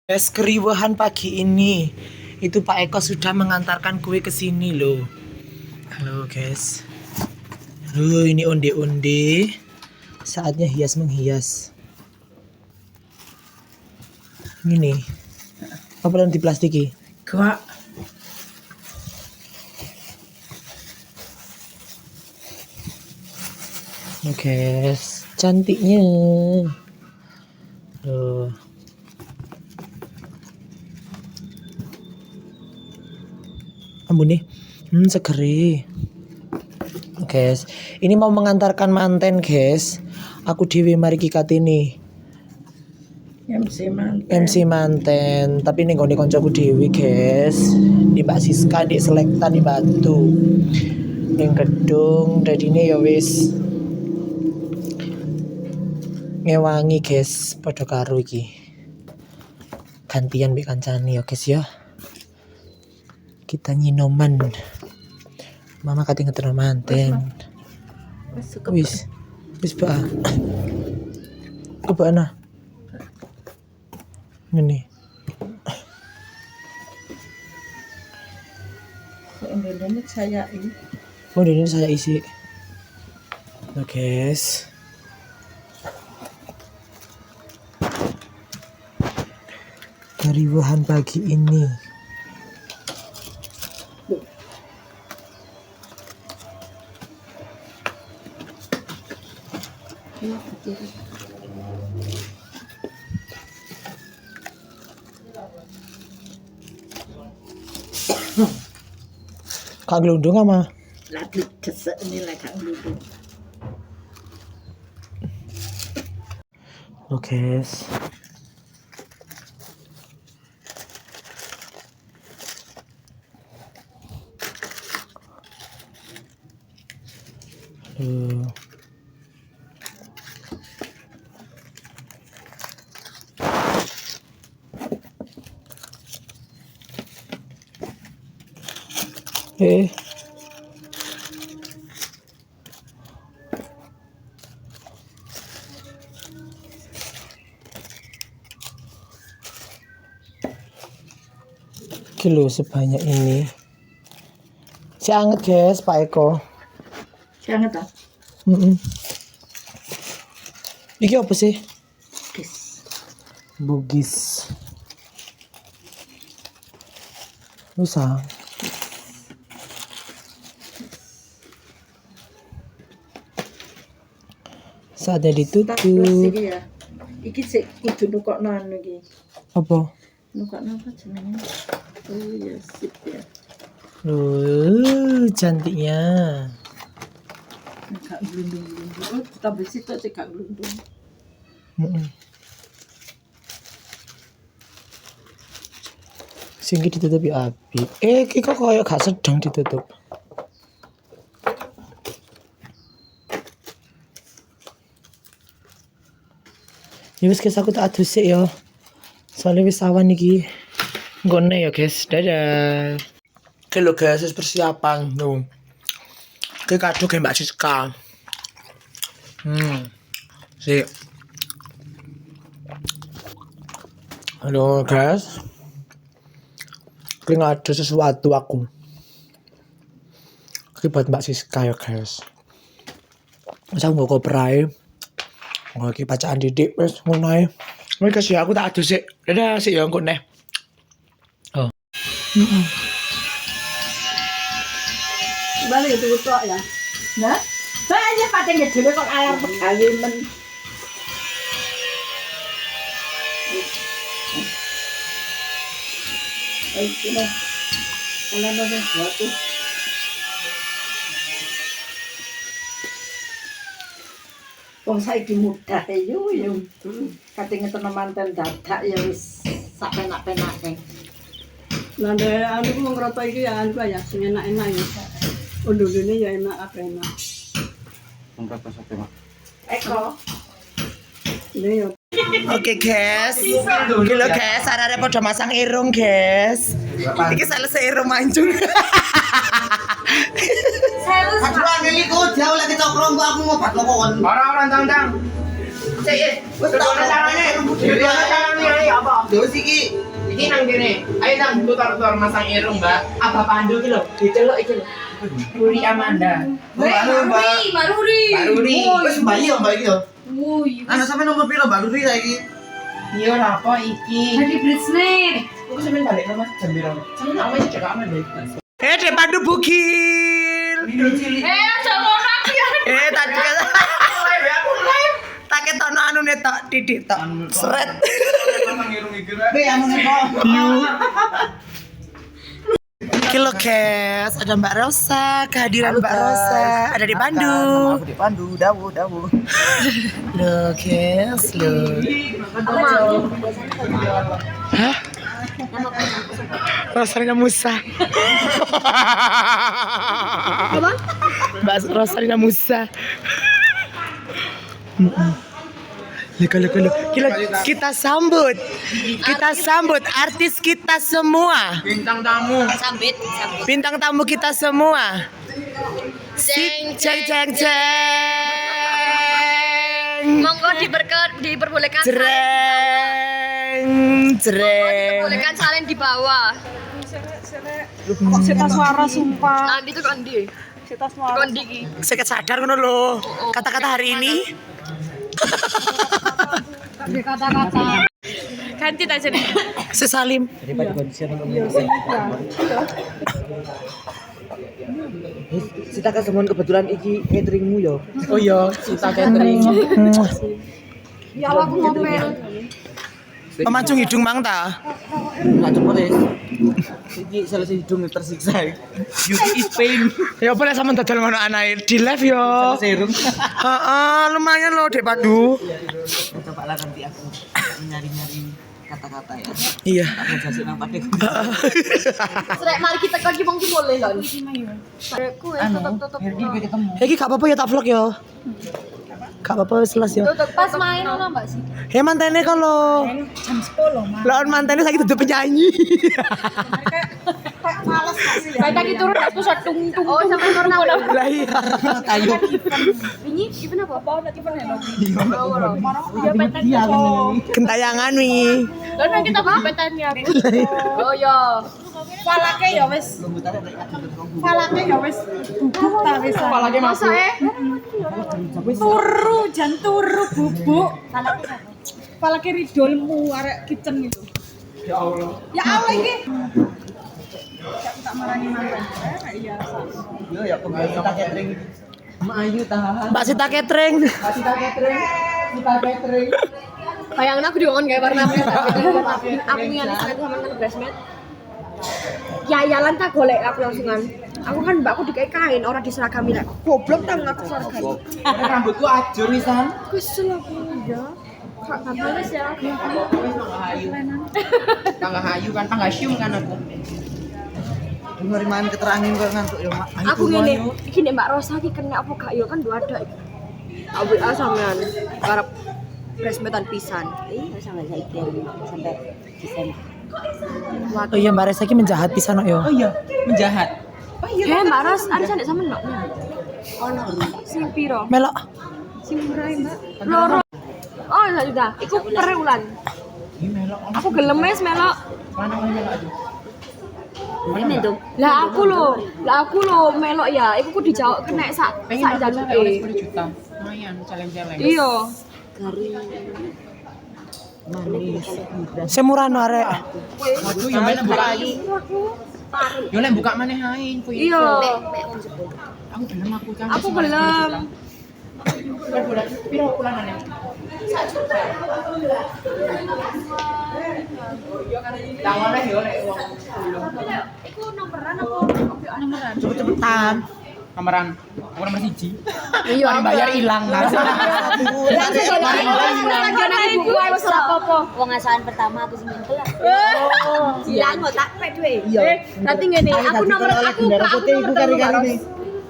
Es keriuhan pagi ini. Itu Pak Eko sudah mengantarkan kue ke sini loh. Halo guys. Halo, ini onde-onde. Saatnya hias menghias. Ini. Apa yang diplastiki? Gak. Guys, cantiknya. Loh. Ampun nih. Segeri. Guys, ini mau mengantarkan manten, guys. Aku Dewi mari kikat ini. MC manten, tapi ini gak koncoku Dewi, guys. Di Mbak Siska di Selekta di Batu. Ning gedung dadine ya wis ngewangi, guys, padha karo iki. Gantian mbek kancane ya, guys ya. Kita nyinoman. Mama kate ngetero manten. Wis. Wis ba. Kebana? Ini. Ini saya ini. Oh, ini saya isi. Nah, guys. Keriuhan pagi ini. Kak gelundung ama? Lagi kesek ini lah Kak Gelundung. Oh, guys. Kilo sebanyak ini. Si anget, guys, Pak Eko. Jangan tak? Iki apa sih? Kis. Bugis. Bisa. Saatnya ditutup. Iki ya. Iki sik kudu nukokno anu iki. Apa? Nukokno apa jenenge? Oh ya sip ya. Cantiknya. Kak Gelundung. Oh, tambah sitok cek Kak Gelundung. Sing ditutupi api. Iki kok koyo gak sedang ditutup. Ya wis guys, aku tak adus sik ya. Soalnya wis awan iki. Nggone ya guys. Dadah. Oke lo guys, wis persiapan tuh. Oke, kado kayak Mbak Siska. Sik. Halo guys. Oke, ada sesuatu aku. Oke, buat Mbak Siska ya guys. Masa aku gak koperai. Oke, bacaan didik wis ngono ae. Oke guys ya, aku tak adus sik. Dadah sik ya engko neh. Oh. Balik itu tok ya. Nah, saya pating dhewe kok alam pegawe men. Ayo sini. Kalau ada sesuatu. Wong saiki mudah yo. Kating ngeten manten dadak ya wis sak penak-penake. Lah anu ku ngroto iki ya anu ya sing enak-enak ya. Undune ya enak apa enak. Ngroto sate, Mak. Eko. Ini ya Oke guys. Iki lho guys, arek-arek padha masang irung guys. Iki selesai irung mancung. Aduh, ini kok jauh lagi cokro, aku mau bat lo kon. Orang-orang tang-tang. Iki nang kene. Ayo nang tutor-tutor masang irung, Mbak. Apa Pandu iki lho? Diceluk iki lho. Ruri Amanda. Mbak Ruri. Wis bayi yo Mbak iki yo. Wuih. Anak sampe nomor piro Mbak Ruri saiki? Iya ora apa iki. Jadi bridesmaid. Aku sampe balik Mas jam piro? Sampe tak wis cek aman lho. Dek Pandu bukil. Aja ngono aku ya. Tadi kan. Tak ketono anu ne tok titik tok. Sret. Be anu kok. Kilo Kes, ada Mbak Rosa, kehadiran Mbak Rosa, ada di Pandu. Aku di Pandu, dawu. Lo Kes, lo. Hah? Rosalina Musa. Mbak Rosalina Musa. Loh. Kita sambut artis kita semua. Bintang tamu kita semua. Ceng. Monggo diperbolehkan diperbolehkan salin di bawah. Sita suara sumpah. Nanti tuh kondi. Sita suara. Kondi ki. Saya sadar ngono lho. Kata-kata hari ini. Kata-kata. Ganti aja nih. Sesalim. Sita kan semuanya kebetulan iki cateringmu yo. Oh iya, Sita catering. Ya aku ngomel. Memancung hidung mang ta. Enggak cepet ya. Iki selesai hidung tersiksa. Beauty is pain. Ya boleh sama dodol ngono anae di live yo. Serum. Heeh, lumayan loh Dek Pandu. Coba lah nanti aku nyari-nyari kata-kata ya. Iya. Aku jelasin nang padek. Srek mari kita kan ki wong ki boleh lho. Aku tutup. ketemu. Iki gak apa-apa ya tak vlog yo. Gak apa-apa selas yo. Tutup pas main ono Mbak sih. Ya mantene kan lo. Jam 10 Lawan mantene saiki duduk penyanyi. Kayak males sih. Kayak tadi turun aku tung. Oh, sampai corona udah. Lah iya. Kayu. Ini event apa? Apa nanti pernah dong. Ya peten Gentayangan wi. Lalu nanti kita bahas petannya. Oh ya. Falake ya wis. Falake ya wis. Bubuk ta wis. Apalagi Masa Turu bubuk. Falake ridolmu arek kitchen itu. Ya Allah. Ya Allah iki. Tak marani mantan. Iya. Yo ya penggawe Sita catering. Mak Ayu tahan. Mbak Sita catering. Sita catering. Bayangin aku diomongin kayak warna aku yang sama teman bridesmaid. Ya iyalan tak golek aku langsungan. Aku kan mbakku dikai kain orang diseragami lek. Goblok tak ngaku seragam. Rambutku ajur wisan. Kesel aku ya. Kak balas ya. Tangga hayu kan, tangga sium kan aku. Dengar main keterangin kok ngantuk ya Mak. Aku ngene, iki nek Mbak Rosa iki kena apa gak ya kan dua ada iki. Awil sampean karep bridesmaidan pisan. Sampai saiki sampai Desember. Oh iya Mbak Resa iki menjahat pisan kok yo. Oh iya, menjahat. Mbak Ros, ada sandek sama nok. Ono Sing piro? Melok. Sing murah Mbak. Loro. Oh, ya sudah. Iku pereulan. Aku gelem wis melok. ini dong. Lah aku lo melok ya. Iku ku dijawab kena sak jaluke. Juta. Lumayan, celeng-celeng. Iya. Garing. Manis. Semurah no arek. Waduh, yo main buka ayu. Yo lek buka maneh ae info. Iya. Aku gelem aku kan. Aku gelem. Piro ulanane? Lawane yo lek wong. Iku nomoran apa? Nomoran. Cepet-cepetan. Kameran. Aku nomor 1. Iya. Mari bayar ilang. Langsung lagi buku ae wis ora apa-apa. Wong asahan pertama aku seminggu lah. Oh. Jilang kok tak pek duwe. Iya. Nanti ngene, aku nomor aku putih iku kari-kari.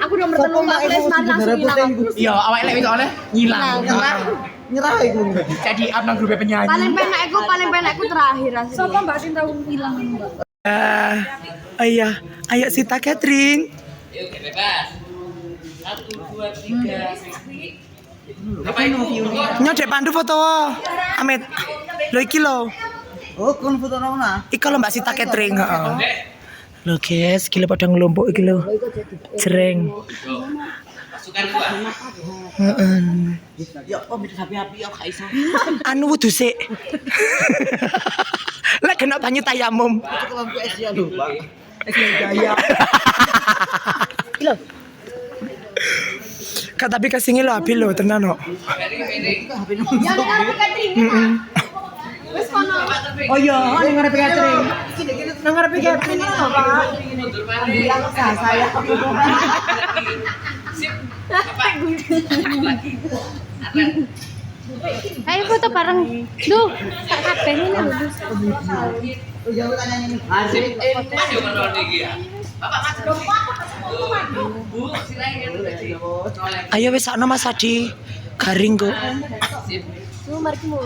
Aku nomor 3 14 man langsung hilang aku. Iya, awake lek wis oleh ngilang. Nyerah iku. Jadi abang grup penyanyi. Paling penekku terakhir asli. Sopo Mbak Sing tau hilang Mbak? Ayo Sita catering. Nyodek pandu foto. Amit. Lho iki lho. Oh, kon foto nang. Iki lho Mbak Sita catering, heeh. Lho guys, iki lho padha nglumpuk iki lho. Jreng. Heeh. Ya kok bisa api-api ya gak iso. Anu wudu sik. Lek kena banyu tayamum. Itu lampu es ya lho, Pak. Es gaya. Kak tapi kasih lo api lo tenan no. Yang ngarep catering. Wis kono. Oh iya, ning ngarep catering. Nang ngarep catering lho, Pak. Bilang saya. Ayo foto bareng. Duh, tak kabeh ini lho. Ayo wis sakno Mas Adi. Garing kok. Lu mari ki mau.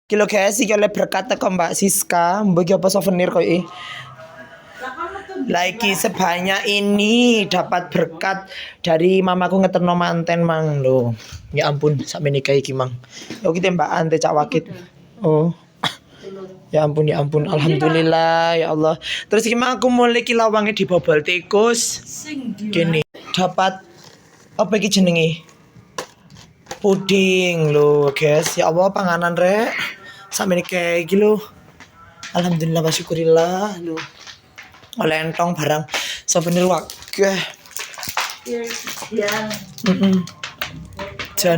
Kilo guys, iki oleh berkat teko Mbak Siska, mbok apa souvenir kok iki. Lagi sebanyak ini dapat berkat dari mamaku ngeterno manten mang lo. Ya ampun, sampe nikah iki mang. Yo kita Mbak Ante Cak Wakit. Oh. Ya ampun, alhamdulillah ya Allah. Terus iki mang aku mulai ki lawange dibobol tikus. Gini, dapat apa iki jenenge? Puding lo guys. Ya Allah panganan rek. Sampe nikah iki lo. Alhamdulillah wa syukurillah lo. Oleh entong barang souvenir wakeh. Ya. Jan.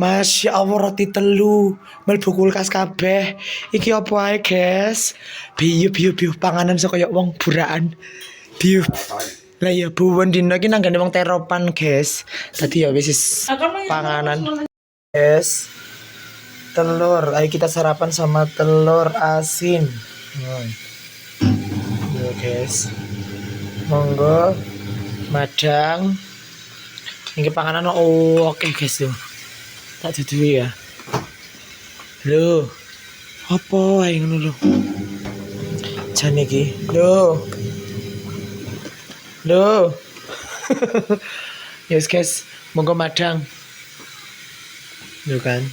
Masya Allah roti telu mlebu kulkas kabeh. Iki apa ae guys? Biu panganan saka koyo wong buraan. Biu. Lah ya buwon dino iki nanggane wong teropan guys. Dadi ya wis panganan. Guys. Telur. Ayo kita sarapan sama telur asin. Yo guys. Monggo madang. Ini panganan oke guys yo. Tak duduhi ya. Lho. Apa ae ngono lho. Jan iki. Lho. Yes guys, monggo madang. Lho kan.